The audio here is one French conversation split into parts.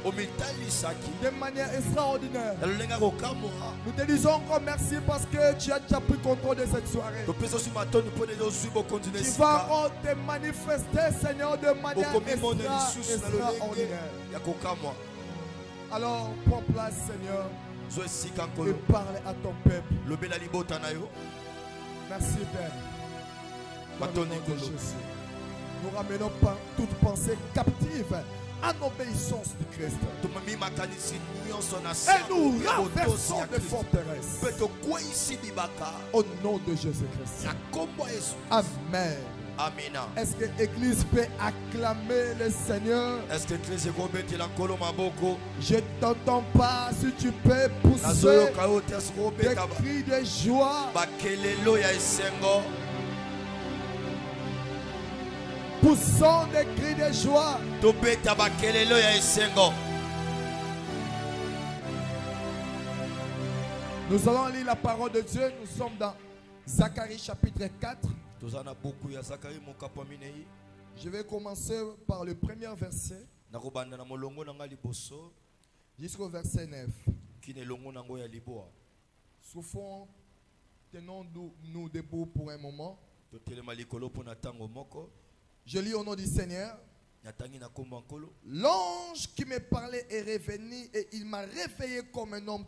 de manière extraordinaire. Nous te disons encore merci parce que tu as déjà pris contrôle de cette soirée. Tu vas encore te manifester, Seigneur, de manière extraordinaire. Alors, prends place, Seigneur, et parle à ton peuple. Merci, Père. Dans le nom de Jésus. Nous ramenons toute pensée captive à l'obéissance du Christ. Et nous renversons des forteresses. Au nom de Jésus-Christ. Amen. Amina. Est-ce que l'église peut acclamer le Seigneur? Est-ce que l'église peut acclamer Maboko? Je t'entends pas. Si tu peux pousser des cris de joie. Poussons des cris de joie. Nous allons lire la parole de Dieu. Nous sommes dans Zacharie chapitre 4. Je vais commencer par le premier verset jusqu'au verset 9. Souffrons, tenons-nous debout pour un moment. Je lis au nom du Seigneur. L'ange qui me parlait est revenu et il m'a réveillé comme un homme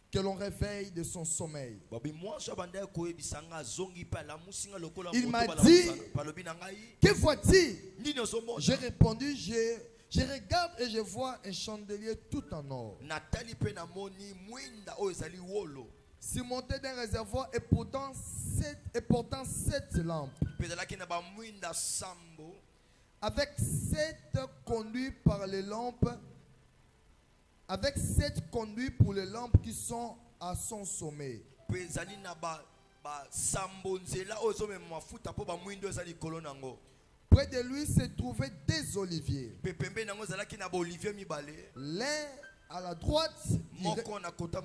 que l'on réveille de son sommeil. Il m'a dit, que vois-tu? J'ai répondu, je regarde et je vois un chandelier tout en or, surmonté d'un réservoir et portant 7 lampes, avec 7 conduits par les lampes, avec 7 conduits pour les lampes qui sont à son sommet. Près de lui se trouvaient des oliviers, l'un à la droite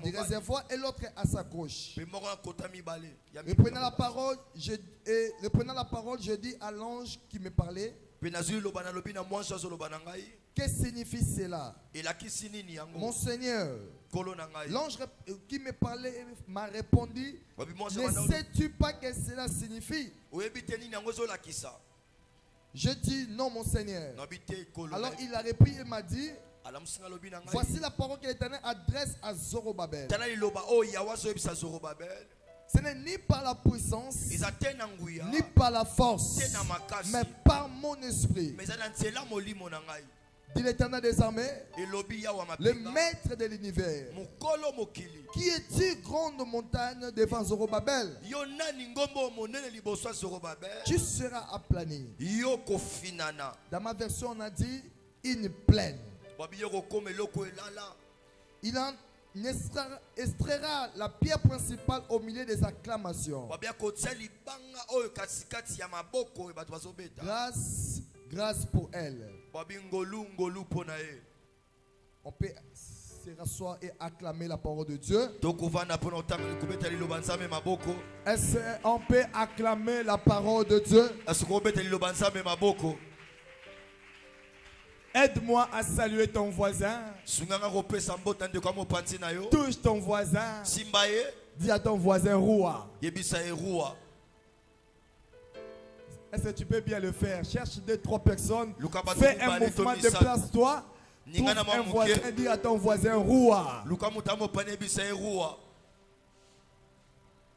du réservoir et l'autre à sa gauche. Reprenant la parole, je dis à l'ange qui me parlait, que signifie cela? Mon Seigneur, l'ange qui me parlait m'a répondu, ne sais-tu pas que cela signifie? Je dis non, mon Seigneur. Alors il a repris et m'a dit, voici la parole que l'Éternel adresse à Zorobabel. Ce n'est ni par la puissance, ni par la force, mais par mon esprit, dit l'Éternel des armées, le maître de l'univers. Qui es-tu, grande montagne devant Zorobabel? Tu seras aplani. Dans ma version, on a dit une plaine. Il en extraira la pierre principale au milieu des acclamations. Grâce pour elle. On peut se rasseoir et acclamer la parole de Dieu. Est-ce qu'on peut acclamer la parole de Dieu? Aide-moi à saluer ton voisin. Touche ton voisin. Dis à ton voisin Roua. Est-ce que tu peux bien le faire? Cherche 2-3 personnes. Fais un mouvement, déplace-toi. Trouve un voisin, dis à ton voisin Roua.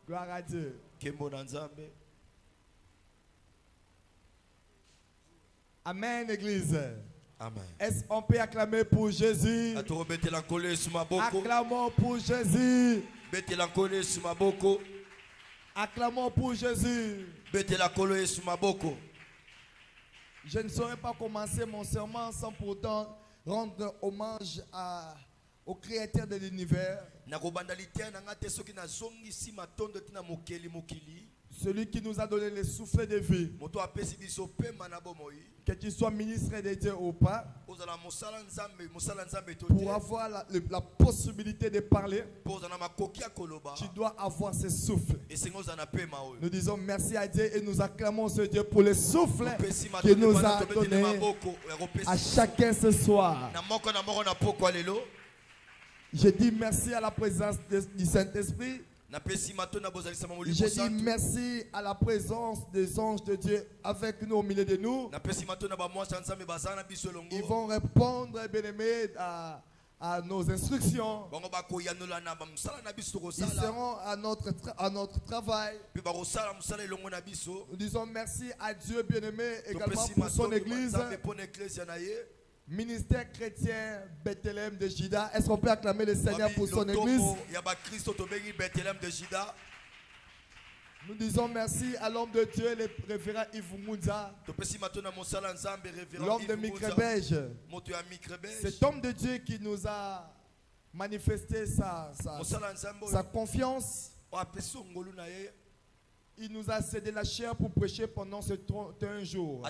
Gloire à Dieu. Amen, Église. Amen. Est-ce qu'on peut acclamer pour Jésus? Acclamons pour Jésus. Acclamons pour Jésus. Je ne saurais pas commencer mon serment sans pourtant rendre hommage au Créateur de l'univers. Celui qui nous a donné le souffle de vie. Que tu sois ministre de Dieu ou pas. Pour avoir la possibilité de parler, tu dois avoir ce souffle. Nous disons merci à Dieu et nous acclamons ce Dieu pour le souffle qu'il nous a donné à chacun ce soir. Je dis merci à la présence du Saint-Esprit. Je dis merci à la présence des anges de Dieu avec nous au milieu de nous. Ils vont répondre, bien-aimés, à nos instructions. Ils seront à notre travail. Nous disons merci à Dieu, bien-aimé, également pour son église. Ministère chrétien Bethléem de Jida. Est-ce qu'on peut acclamer le Seigneur pour son église? Nous disons merci à l'homme de Dieu, le révérend Yves Mounza, l'homme de Micrebège. Cet homme de Dieu qui nous a manifesté sa confiance. Il nous a cédé la chair pour prêcher pendant ces 31 jours.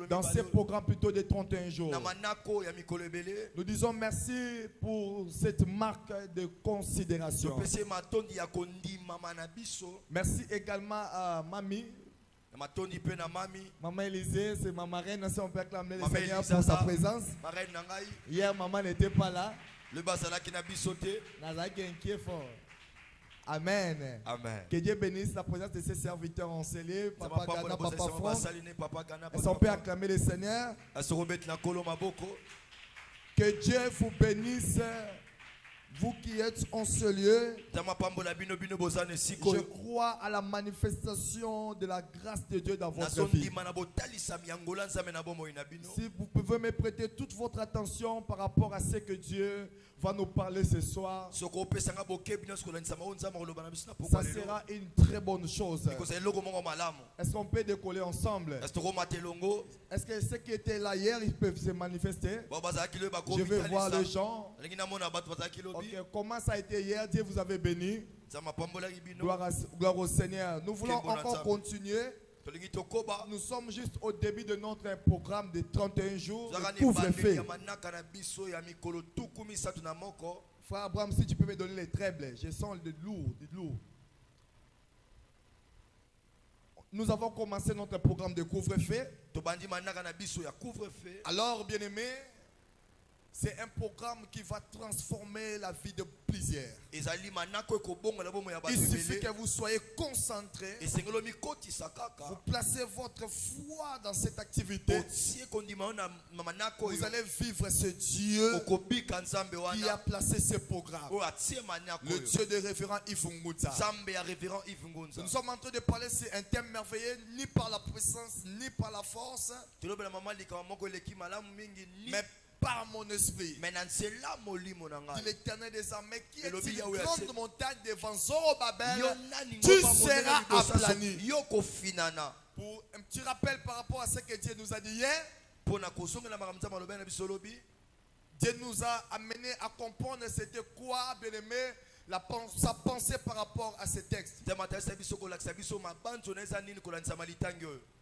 Dans ces programmes plutôt de 31 jours. Nous disons merci pour cette marque de considération. Merci également à Mamie. Maman Élisée, c'est ma marraine. Si on peut acclamer le Seigneur pour sa présence. Hier, maman n'était pas là. Inquiet fort. Amen. Amen. Que Dieu bénisse la présence de ses serviteurs encelés, Papa Gana, Papa Franck. Est-ce qu'on peut acclamer le Seigneur? Que Dieu vous bénisse, vous qui êtes en ce lieu. Je crois à la manifestation de la grâce de Dieu dans votre vie. Si vous pouvez me prêter toute votre attention par rapport à ce que Dieu va nous parler ce soir, ça sera une très bonne chose. Est-ce qu'on peut décoller ensemble? Est-ce que ceux qui étaient là hier, ils peuvent se manifester? Je vais voir les gens. Okay. Comment ça a été hier? Dieu vous avez béni. Gloire au Seigneur. Nous voulons encore continuer. Nous sommes juste au début de notre programme de 31 jours de couvre-feu. Frère Abraham, si tu peux me donner les trebles, je sens de lourd. Nous avons commencé notre programme de couvre-feu. Alors, bien-aimés, c'est un programme qui va transformer la vie de plusieurs. Il suffit que vous soyez concentrés. Vous placez votre foi dans cette activité. Vous allez vivre ce Dieu qui a placé ce programme. Le Dieu de révérend Yves Ngunza. Nous sommes en train de parler sur un thème merveilleux, ni par la puissance, ni par la force, mais par mon esprit. Dit l'Éternel des armées, qui est une grande montagne devant Zorobabel, tu seras aplani. Pour un petit rappel par rapport à ce que Dieu nous a dit hier, Dieu nous a amené à comprendre c'était quoi, bien aimé, sa pensée par rapport à ce texte.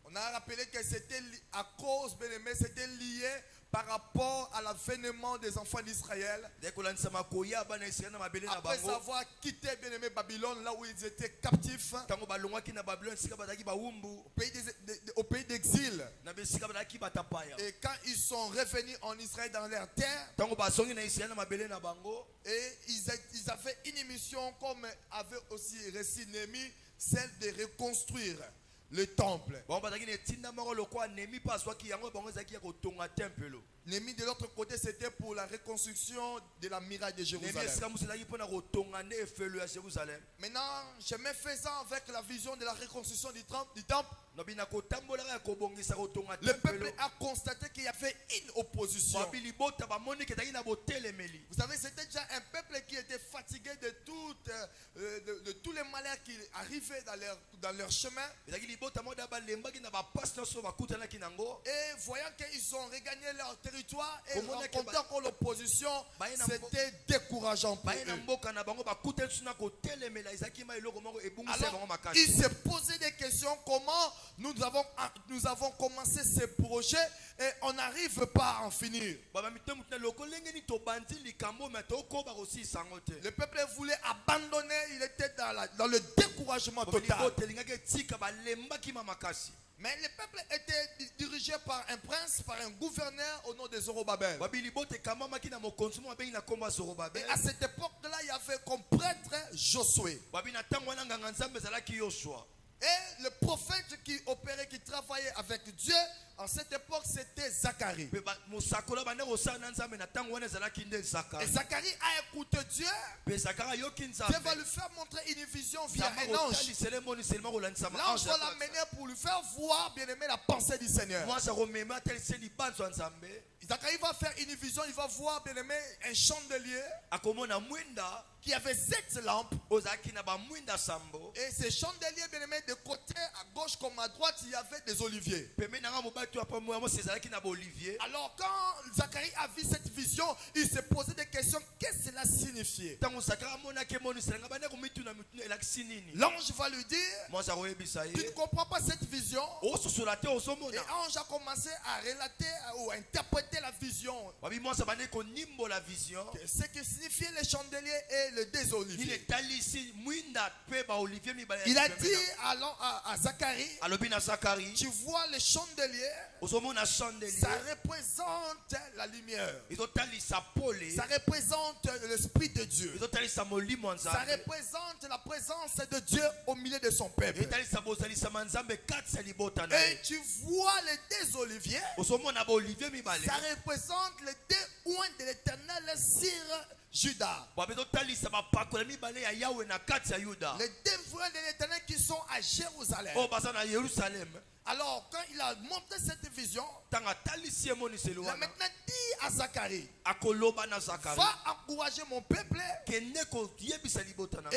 On a rappelé que c'était à cause, bien aimé, c'était lié par rapport à l'avènement des enfants d'Israël. Après avoir quitté, bien aimé, Babylone, là où ils étaient captifs, au pays d'exil. Et quand ils sont revenus en Israël dans leur terre, et ils avaient une mission, comme avait aussi récit Néhémie, celle de reconstruire le temple. Néhémie de l'autre côté, c'était pour la reconstruction de la muraille de Jérusalem. Maintenant, chemin faisant avec la vision de la reconstruction du temple, Le peuple a constaté qu'il y avait une opposition. Vous savez, c'était déjà un peuple qui était fatigué de tous les malheurs qui arrivaient dans leur chemin. Et voyant qu'ils ont regagné leur territoire et rencontrant encore l'opposition, c'était décourageant pour eux. Alors, il s'est posé des questions. Comment nous avons commencé ce projet et on n'arrive pas à en finir. Le peuple voulait abandonner, il était dans le découragement total. Mais le peuple était dirigé par un prince, par un gouverneur au nom de Zorobabel. Et à cette époque-là, il y avait comme prêtre Josué. Et le prophète qui opérait, qui travaillait avec Dieu, en cette époque, c'était Zacharie. Et Zacharie a écouté Dieu. Dieu va lui faire montrer une vision via un ange. L'ange va l'amener pour lui faire voir, bien aimé, la pensée du Seigneur. Zacharie va faire une vision, il va voir, bien aimé, un chandelier qui avait 7 lampes. Et ces chandeliers, bien aimé, de côté à gauche comme à droite, il y avait des oliviers. Alors quand Zacharie a vu cette vision, il s'est posé des questions. Qu'est-ce que cela signifiait? L'ange va lui dire, tu ne comprends pas cette vision. Et l'ange a commencé à relater ou à interpréter la vision. Ce que signifiait les chandeliers et le désolivier. Il a dit à Zacharie, tu vois les chandeliers, ça représente la lumière. Ça représente l'Esprit de Dieu. Ça représente la présence de Dieu au milieu de son peuple. Et tu vois les deux oliviers, ça représente les deux oins de l'Éternel sur Judas. Les deux oins de l'Éternel qui sont à Jérusalem. Alors, quand il a montré cette vision, il a maintenant dit à Zacharie, va encourager mon peuple et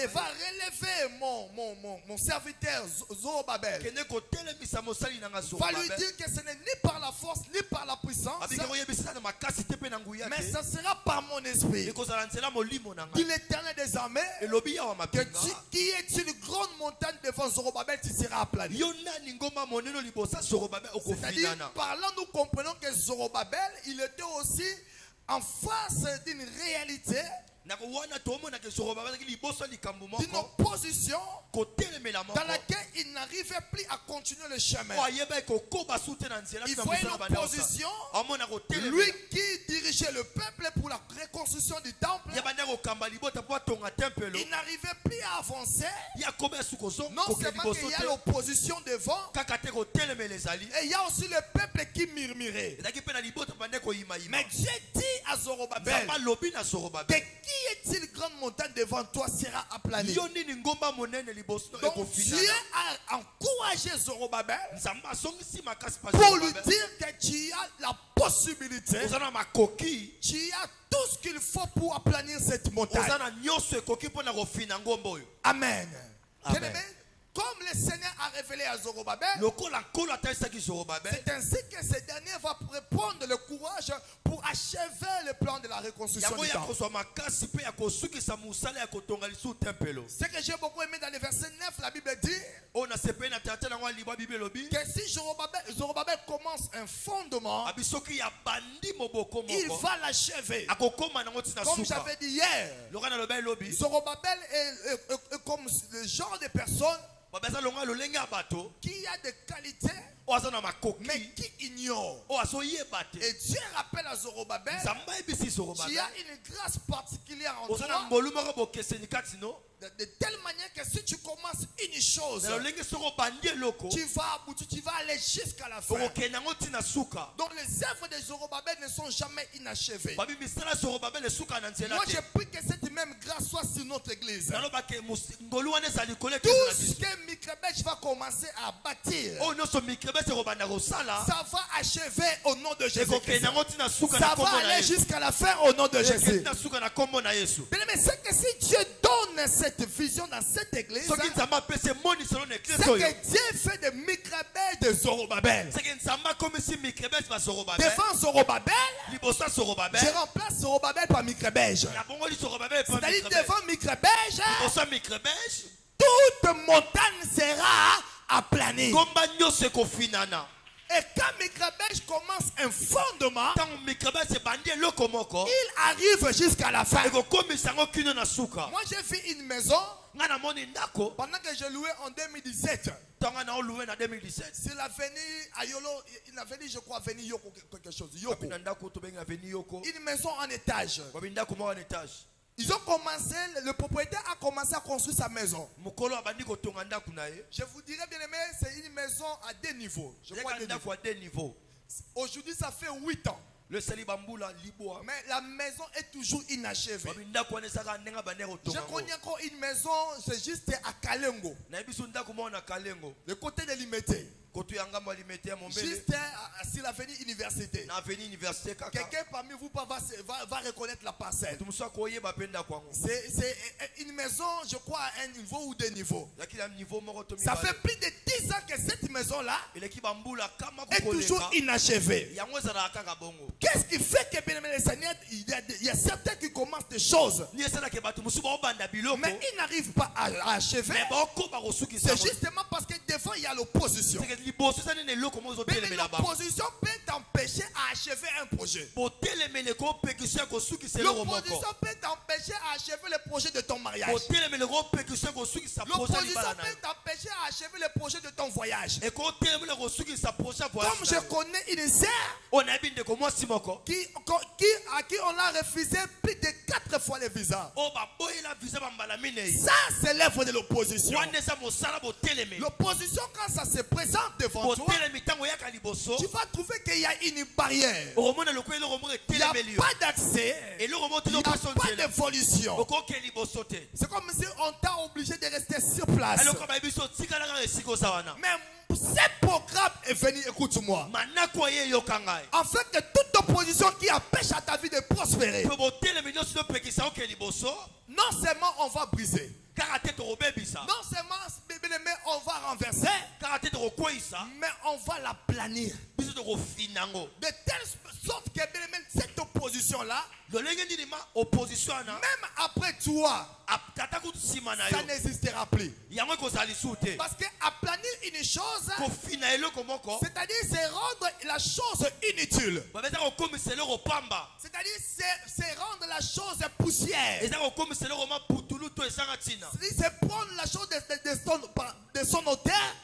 va relever mon serviteur Zorobabel. Va lui dire que ce n'est ni par la force ni par la puissance, mais ce sera par mon esprit. Dit l'Éternel des armées, que qui est une grande montagne devant Zorobabel, tu seras aplani. C'est-à-dire, parlant, nous comprenons que Zorobabel, il était aussi en face d'une réalité, d'une opposition dans laquelle il n'arrivait plus à continuer le chemin. Il voyait une opposition, lui qui dirigeait le peuple pour la reconstruction du temple, il n'arrivait plus à avancer. Non seulement qu'il y a l'opposition devant, et il y a aussi le peuple qui murmurait. Mais Dieu dit à Zorobabel, que qui est-il grande montagne devant toi sera aplanie. Donc Dieu a encouragé Zorobabel pour lui dire que tu as la possibilité, tu as tout ce qu'il faut pour aplanir cette montagne. Amen. Amen. Comme le Seigneur a révélé à Zorobabel, c'est ainsi que ce dernier va prendre le courage pour achever le plan de la reconstruction du temple. Ce que j'ai beaucoup aimé dans le verset 9, la Bible dit que si Zorobabel commence un fondement, il va l'achever. Comme j'avais dit hier, Zorobabel est comme le genre de personne qui a des qualités mais qui ignore. Et Dieu rappelle à Zorobabel, tu as une grâce particulière en toi. de telle manière que si tu commences une chose, tu vas aller jusqu'à la fin. Donc les œuvres de Zorobabel ne sont jamais inachevées. Moi je prie que cette même grâce soit sur notre église. Tout ce que Mikrebech va commencer à bâtir, ça va achever au nom de Jésus. Ça va aller jusqu'à la fin au nom de Jésus. Mais c'est que si Dieu donne cette vision dans cette église, c'est que Dieu fait de Mikrebech de Zorobabel. Devant Zorobabel, je remplace Zorobabel par Mikrebech. C'est-à-dire devant Mikrebech, toute montagne sera aplanée. Et quand Mikrebech commence un fondement, il arrive jusqu'à la fin. Moi j'ai vu une maison pendant que je louais en 2017. C'est l'avenue Ayolo, une avenue, je crois, avenue Yoko, quelque chose. Yoko. Une maison en étage. Ils ont commencé, le propriétaire a commencé à construire sa maison. Je vous dirais bien aimé, c'est une maison à 2 niveaux. Je crois à 2 niveaux. Aujourd'hui, ça fait 8 ans. Mais la maison est toujours inachevée. Je connais encore une maison, c'est juste à Kalengo. Le côté de Limité. Juste sur l'avenue université. Quelqu'un parmi vous va reconnaître la parcelle. C'est une maison, je crois, à 1 niveau ou 2 niveaux. Ça fait plus de 10 ans que cette maison-là est toujours inachevée. Qu'est-ce qui fait que, bien aimé les Seigneurs, il y a certains qui commencent des choses, mais ils n'arrivent pas à achever? C'est justement parce que des fois il y a l'opposition. L'opposition peut t'empêcher à achever un projet. L'opposition peut t'empêcher à achever le projet de ton mariage. L'opposition peut t'empêcher à achever le projet de ton voyage. Comme je connais une sœur à qui on a refusé plus de 4 fois le visa. Ça, c'est l'œuvre de l'opposition. L'opposition, quand ça se présente devant toi, tu vas trouver qu'il y a une barrière. Il n'y a pas d'accès. Il n'y a pas d'évolution. C'est comme si on t'a obligé de rester sur place. Mais ce programme est venu, écoute-moi, afin que toute opposition qui empêche à ta vie de prospérer, non seulement on va briser, non seulement on va renverser, mais on va la planir de telle sorte que cette opposition-là, même après toi, ça n'existera plus. Parce qu'aplanir une chose, c'est-à-dire c'est rendre la chose inutile. C'est-à-dire c'est rendre la chose poussière. C'est prendre la chose de son auteur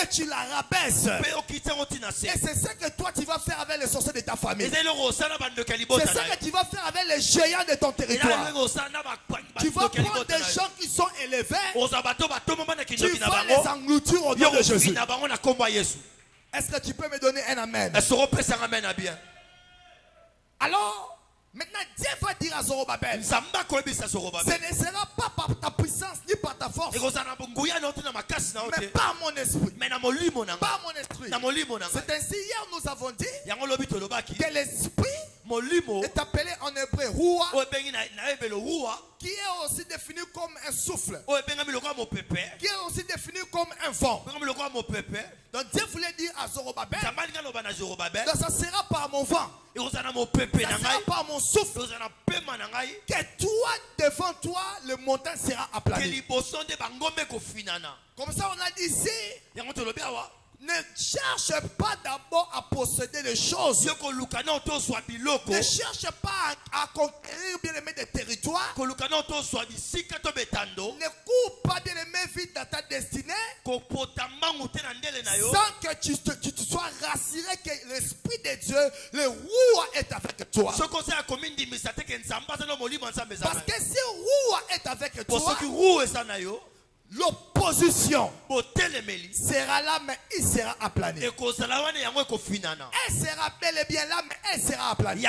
et tu la rabaisses. Et c'est ça que toi tu vas faire avec les sorciers de ta famille. C'est ça que tu vas faire avec les géants de ton territoire. Tu vas prendre des gens qui sont élevés, tu vas les engloutir au nom de Jésus. Est-ce que tu peux me donner un amen? Alors, maintenant, Dieu va dire à Zorobabel, ce ne sera pas par ta puissance ni par ta force, mais par mon esprit. Par mon esprit. C'est ainsi, hier nous avons dit que l'esprit est appelé en hébreu Roua, qui est aussi défini comme un souffle, qui est aussi défini comme un vent. Donc Dieu voulait dire à Zorobabel, donc ça sera par mon vent, ça sera par mon souffle, que toi, devant toi, le montagne sera aplani. Comme ça on a dit ici, Ne cherche pas d'abord à posséder les choses. Ne cherche pas à conquérir bien aimé des territoires. Ne cours pas bien aimé vite dans ta destinée. Sans que tu te sois rassuré que l'Esprit de Dieu, le roi est avec toi. Parce que si le roi est avec toi, l'opposition sera là, mais il sera aplani. Elle sera bel et bien là, mais elle sera aplanie.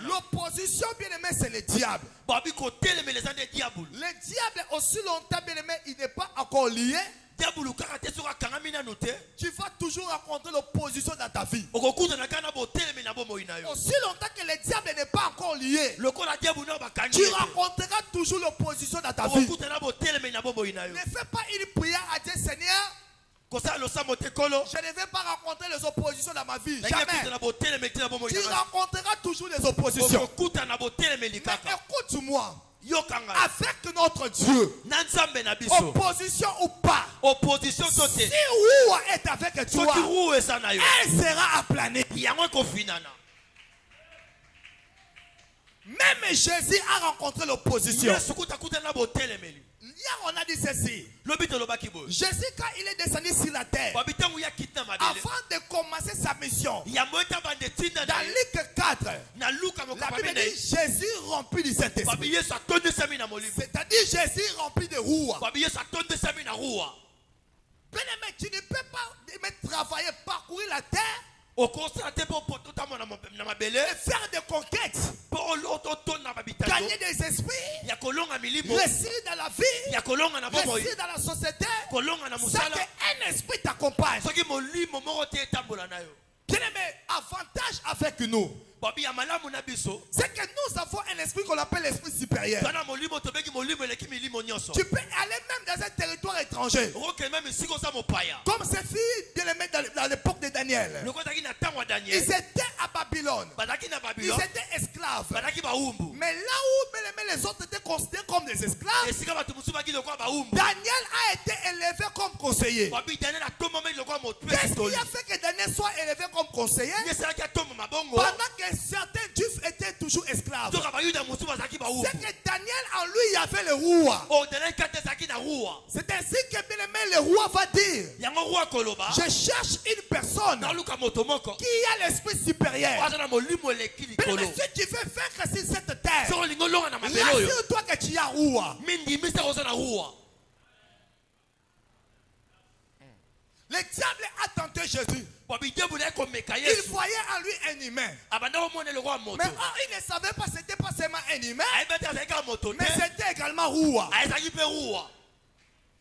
L'opposition, bien aimé, c'est le diable. Le diable, aussi longtemps, bien aimé, il n'est pas encore lié. Tu vas toujours rencontrer l'opposition dans ta vie. Aussi longtemps que le diable n'est pas encore lié, tu rencontreras toujours l'opposition dans ta vie. Ne fais pas une prière à Dieu, Seigneur. Je ne vais pas rencontrer les oppositions dans ma vie. Jamais. Tu rencontreras toujours les oppositions. Mais écoute-moi. Avec notre Dieu, opposition ou pas, si Roua est avec toi, elle sera aplanée. Même Jésus a rencontré l'opposition. Hier on a dit ceci. Jésus, quand il est descendu sur la terre, avant de commencer sa mission, dans Luc 4, la Bible dit Jésus rempli du Saint-Esprit. C'est-à-dire Jésus rempli de Roua. Bien-aimé, tu ne peux pas travailler, parcourir la terre et faire des conquêtes, gagner des esprits, réussir dans la vie, réussir dans la société, sans qu'un esprit t'accompagne. Bien-aimé, avantage avec nous, c'est que nous avons un esprit qu'on appelle l'esprit supérieur. Tu peux aller même dans un territoire étranger. Comme ces filles bien-aimées dans l'époque de Daniel. Ils étaient à Babylone. Ils étaient esclaves. Mais là où les autres étaient considérés comme des esclaves, Daniel a été élevé comme conseiller. Qu'est-ce qui a fait que Daniel soit élevé comme conseiller? Pendant que certains juifs étaient toujours esclaves, c'est que Daniel en lui il y avait le roi. C'est ainsi que bien aimé le roi va dire, je cherche une personne qui a l'esprit supérieur. Mais si tu veux vaincre sur cette terre, rassure-toi que tu as roi. Le diable a tenté Jésus. Il voyait en lui un humain. Mais il ne savait pas que c'était pas seulement un humain, mais c'était également roi.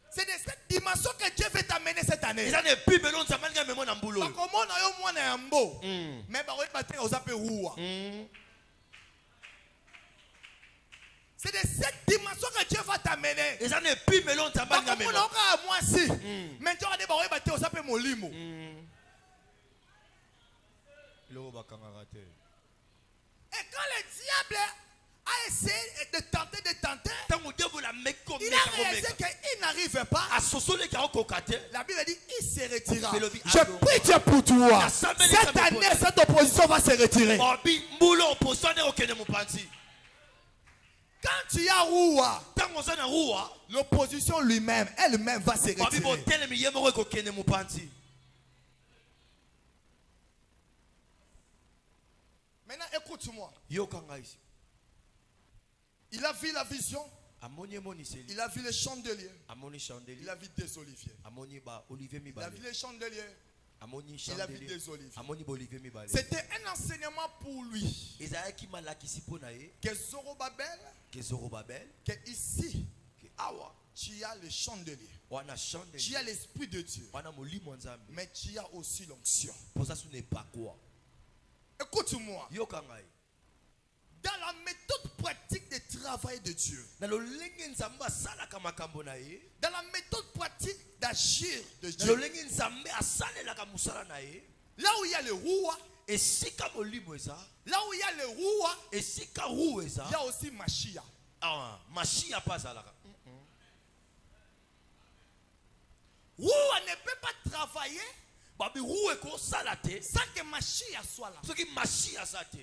C'est de cette dimension que Dieu veut t'amener cette année. C'est de cette dimension que Dieu va t'amener. Et quand le diable a essayé de tenter, il a réalisé qu'il n'arrivait pas. La Bible dit il se retira. Je prie Dieu pour toi. Cette année, cette opposition va se retirer. Quand tu as Roua, l'opposition elle-même va se retirer. Maintenant, écoute-moi. Il a vu la vision. Il a vu les chandeliers. Il a vu des oliviers. Il a vu les chandeliers. Il a vu des oliviers. C'était un enseignement pour lui. Que Zorobabel, que ici, tu as le chandelier. Tu as l'esprit de Dieu. Mais tu as aussi l'onction. Écoute-moi. Dans la méthode pratique de travail de Dieu, dans la méthode pratique d'agir de Dieu, là où il y a le roi, là où il y a le roi, il y a aussi Machia. Roua ne peut pas travailler babi roue ko salate sans que Mashiach soit là. Ce qui Mashiach sate.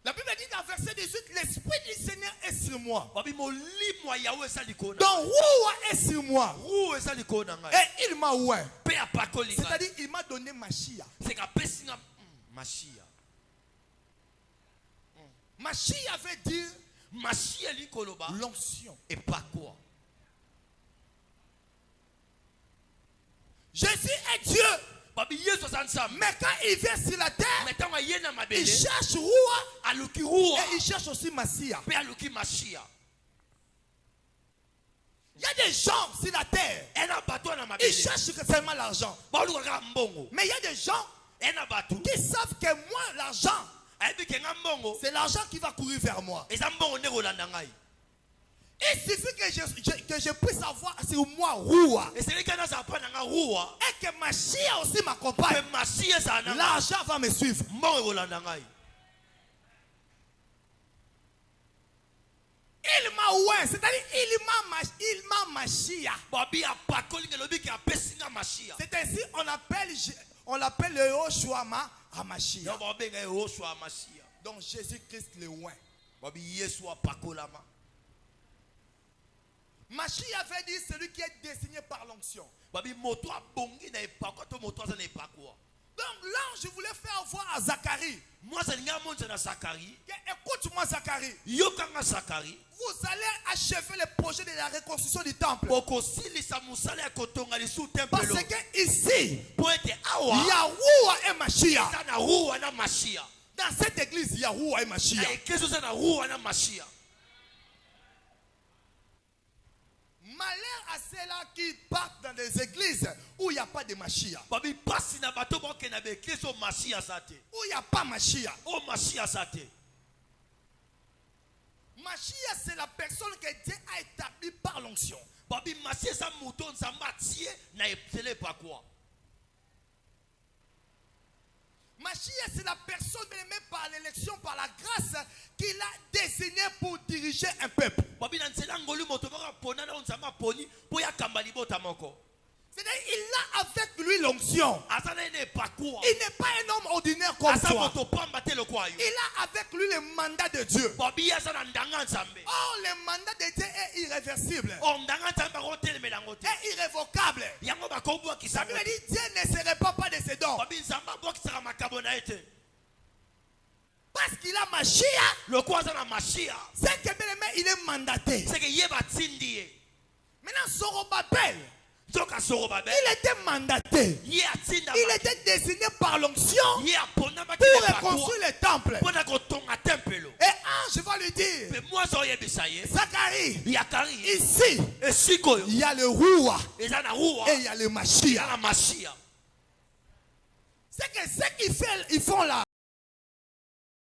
La Bible dit dans verset 18, l'Esprit du Seigneur est sur moi. Babi mo limwa Yahweh saliko. Donc Roua est sur moi. Roue saliko na ngai. Et il m'a oué. Pe apakoli. C'est-à-dire il m'a donné Mashiach. C'est ka pesinga Mashiach. Mashiach veut dire Mashiach likoloba l'onction. Et pas quoi. Jésus est Dieu. Mais quand il vient sur la terre, il cherche Roua et il cherche aussi Mashiach. Il y a des gens sur la terre, ils cherchent seulement l'argent. Mais il y a des gens qui savent que moi, l'argent, c'est l'argent qui va courir vers moi. Il suffit que je puisse avoir sur moi Roua. Et que Mashiach aussi m'accompagne. L'argent va me suivre. Il m'a oué, c'est-à-dire il m'a Mashiach. C'est ainsi on l'appelle le Yoshua à Mashiach. Donc Jésus-Christ le oué. Mashiach avait dit celui qui est désigné par l'onction. Donc là, je voulais faire voir à Zacharie. Écoute-moi Zacharie. Vous allez achever le projet de la reconstruction du temple. Parce que ici, il y a Roua et Mashiach. Dans cette église, il y a Roua et Mashiach. Malheur à ceux-là qui partent dans des églises où il n'y a pas de Mashiach. Où il n'y a pas Mashiach. Mashiach, c'est la personne que Dieu a établie par l'onction. Mashiach, c'est la personne aimée par l'élection, par la grâce qu'il a désignée pour diriger un peuple. C'est-à-dire, il a avec lui l'onction. Il n'est pas un homme ordinaire comme toi. Il a avec lui le mandat de Dieu. Or, le mandat de Dieu est irréversible. Est irrévocable. Ça veut dire Dieu ne se répand pas de ses dons. Parce qu'il a Mashiach. C'est que il est mandaté. Maintenant, Zorobabel, il était mandaté. Il était désigné par l'onction pour reconstruire le temple. Et je vais lui dire, Zacharie, ici, il y a le Roua et il y a le Mashiach. C'est que ce qu'ils font là,